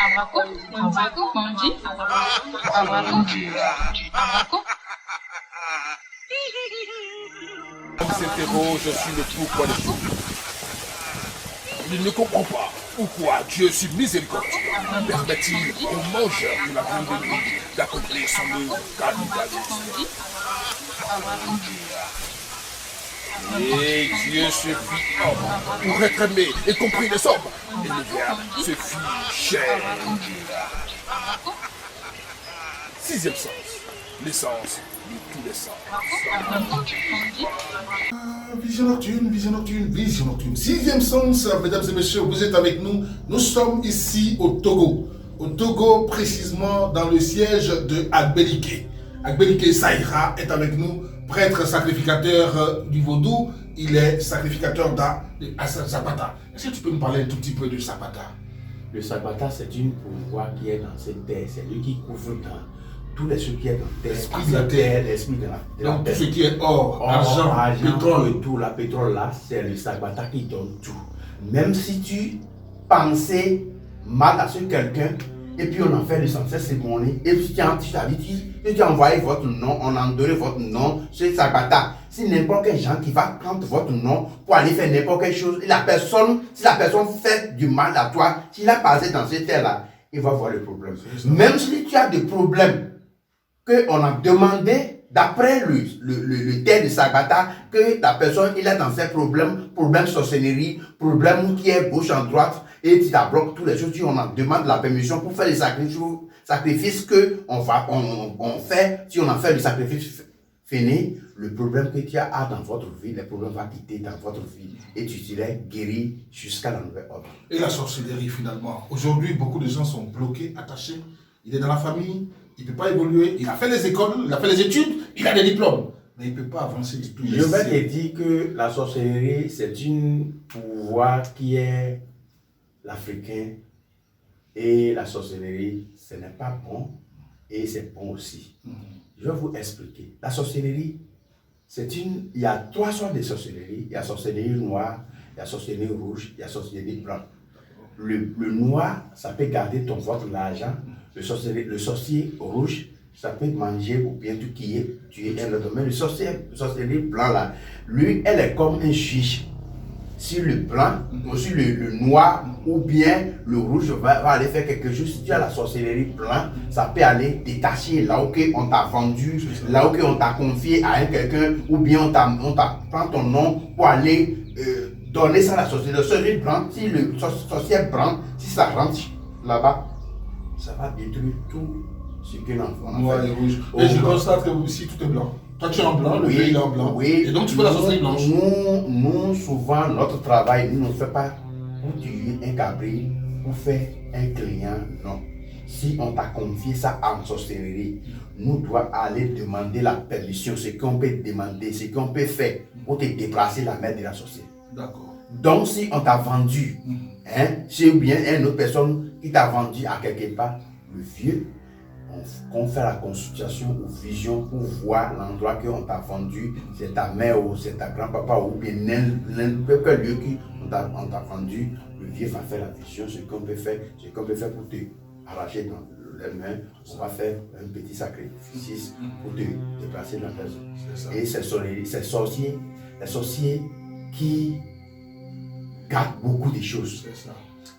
Il s'interroge sur le pourquoi des choses. Il ne comprend pas pourquoi Dieu, sur miséricordieux, permet-il aux mangeurs de la viande de lui d'accomplir son œuvre cannibalistique. Et Dieu se fit homme pour être aimé et compris des hommes. Et le Verbe se fit chair. Sixième sens, l'essence de tous les sens. Vision nocturne, vision nocturne, vision nocturne. Sixième sens, mesdames et messieurs, vous êtes avec nous. Nous sommes ici au Togo. Au Togo, précisément dans le siège de Agbelike. Agbelike Saïra est avec nous, prêtre sacrificateur du vaudou. Il est sacrificateur de Zapata. Est-ce que tu peux nous parler un tout petit peu de Zapata? Le Zapata, c'est une pouvoir qui est dans cette terre. C'est lui qui couvre dans tous les choses qui est dans la terre. L'esprit de la terre. L'esprit de la Donc terre. tout ce qui est or, argent, pétrole. Et tout, la pétrole là, c'est le Zapata qui donne tout. Même si tu pensais mal à ce quelqu'un, et puis on en fait l'essentiel cérémonie, et puis tu as envoyé votre nom, on a donné votre nom, c'est Zapata. Si n'importe quel gens qui va prendre votre nom pour aller faire n'importe quelle chose, et si la personne fait du mal à toi, s'il a passé dans cette terre-là, il va voir le problème. Même si tu as des problèmes qu'on a demandé, d'après le terre de Zapata, que la personne, il est dans ses problèmes sorcellerie, problème qui est gauche en droite, et tu la bloques toutes les choses, on en demande la permission pour faire les sacrifices qu'on fait, si on en fait le sacrifice fini, le problème que tu as dans votre vie, le problème va quitter dans votre vie et tu seras guéri jusqu'à la nouvelle ordre. Et la sorcellerie finalement. Aujourd'hui, beaucoup de gens sont bloqués, attachés. Il est dans la famille, il ne peut pas évoluer. Il a fait les écoles, il a fait les études, il a des diplômes. Mais il ne peut pas avancer du tout. Je vais te dire que la sorcellerie, c'est un pouvoir qui est l'Africain. Et la sorcellerie, ce n'est pas bon et c'est bon aussi. Je vais vous expliquer. La sorcellerie, il y a trois sortes de sorcellerie. Il y a sorcellerie noire, il y a sorcellerie rouge, il y a sorcellerie blanche. Le noir, ça peut garder votre l'argent. Le sorcier rouge, ça peut manger ou bien tuer un autre. Mais le sorcellerie blanc là, lui, elle est comme un juge. Si le blanc, aussi le noir ou bien le rouge va aller faire quelque chose, si tu as la sorcellerie blanc, ça peut aller détacher là où on t'a vendu, là où on t'a confié à quelqu'un, ou bien on t'a prend ton nom pour aller donner ça à la sorcellerie. Le sorcier blanc, si le sorcier blanc, si ça rentre là-bas, ça va détruire tout ce que l'on a fait. Rouge. Et je constate que vous aussi tout est blanc. Toi tu es en blanc, le pays est en blanc. Oui. Et donc tu fais la sorcellerie blanche. Nous, souvent, notre travail, nous ne fait pas pour tuer un cabri, pour faire un client, non. Si on t'a confié ça en sorcellerie, nous devons aller demander la permission, ce qu'on peut demander, ce qu'on peut faire pour te déplacer la main de la sorcellerie. D'accord. Donc si on t'a vendu, c'est bien une autre personne qui t'a vendu à quelque part, le vieux, on fait la consultation ou vision pour voir l'endroit qu'on t'a vendu, c'est ta mère ou c'est ta grand-papa ou bien n'importe quel lieu qu'on t'a vendu, le vieux va faire la vision, ce qu'on peut faire pour te arracher dans les mains, on va faire un petit sacrifice pour te déplacer dans la maison. Et ces sorciers qui gardent beaucoup de choses.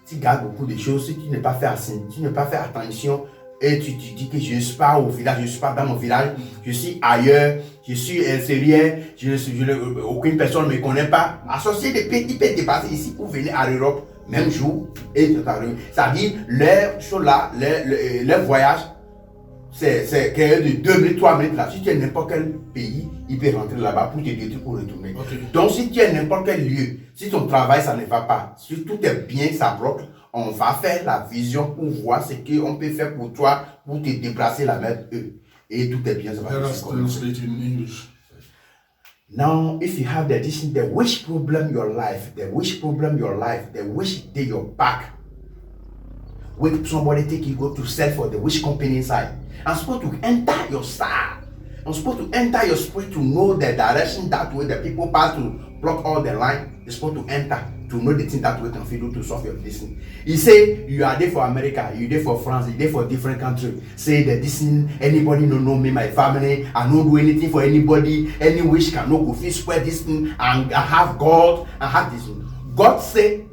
Tu gardes beaucoup de choses, si tu n'as pas fait attention, et tu dis que je ne suis pas au village, je ne suis pas dans mon village, je suis ailleurs, je suis inférieur, aucune personne ne me connaît pas. Associé de pays, il peut dépasser ici pour venir à l'Europe, même jour, et tout à l'heure. C'est-à-dire, leur chose là, leur voyage, c'est de 2 minutes, 3 minutes là. Si tu es n'importe quel pays, il peut rentrer là-bas pour te détruire, pour retourner. Okay. Donc, si tu es n'importe quel lieu, si ton travail, ça ne va pas, si tout est bien, ça bloque, on va faire la vision pour voir ce qu'on peut faire pour toi, pour te déplacer la main eux. Et tout est bien, ça va bien. Now, if you have the wish problem your life, the wish day your back, when somebody take you go to sell for the wish company inside, I'm supposed to enter your star. I'm supposed to enter your spirit to know the direction that way the people pass to block all the line. You're supposed to enter. to know the thing that way can fit to solve your destiny. He say you are there for America, you there for France, you there for different countries. Say that this thing, anybody no know me, my family, I don't do anything for anybody, any wish can no go fit spread this thing, and I have God, I have this thing. God say,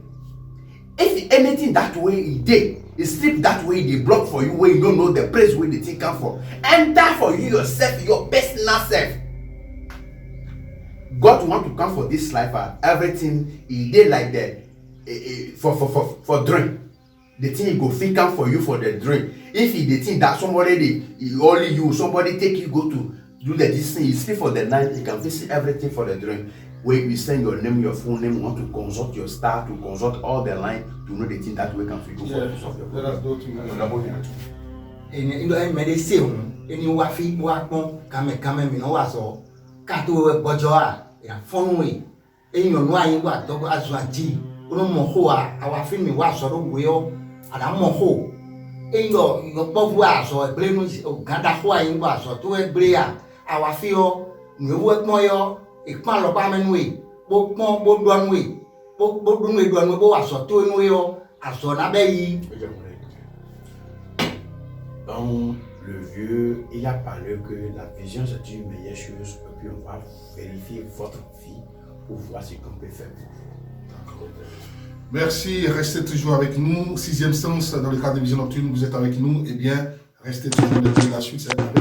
if anything that way he did, he sleep that way, they block for you where you don't know the place where the thing come from. Enter for you yourself, your personal self. God want to come for this life and everything he did like that for drink. The thing he go fit come for you for the drink. If he the thing that somebody only you, somebody take you go to do this thing, he sleep for the night, he can visit everything for the drink. Where you send your name, your phone name, want to consult your star, to consult all the line to know the thing that way can fit go for to solve your problem. Let us go to Any medicine, any wafi, wakon, kame, no waso, kato bojoa, ya fonwe, any no you what, dog as wanti, uno mohoa, our film was or will, and a moho. Your bob was or a blamus, or Gadahoa in was or to a brea, our feel, no work moyo. Ìpàlọ́ bá mẹ́nu ẹ̀ gbọ́n gbọ́dọ̀ ọ̀nù ẹ̀ gbọ́dọ̀ ẹ̀dọ̀ ọ̀nù ẹ̀ bó aṣọ tó inú ẹ̀ ọ́ aṣọ lábẹ́ yìí. Donc, le vieux, il a parlé que la vision c'est une meilleure chose, et puis on va vérifier votre vie pour voir ce qu'on peut faire pour vous. Merci, restez toujours avec nous. Sixième sens, dans le cadre de Vision Nocturne, vous êtes avec nous. Eh bien, restez toujours avec nous. La suite, c'est avec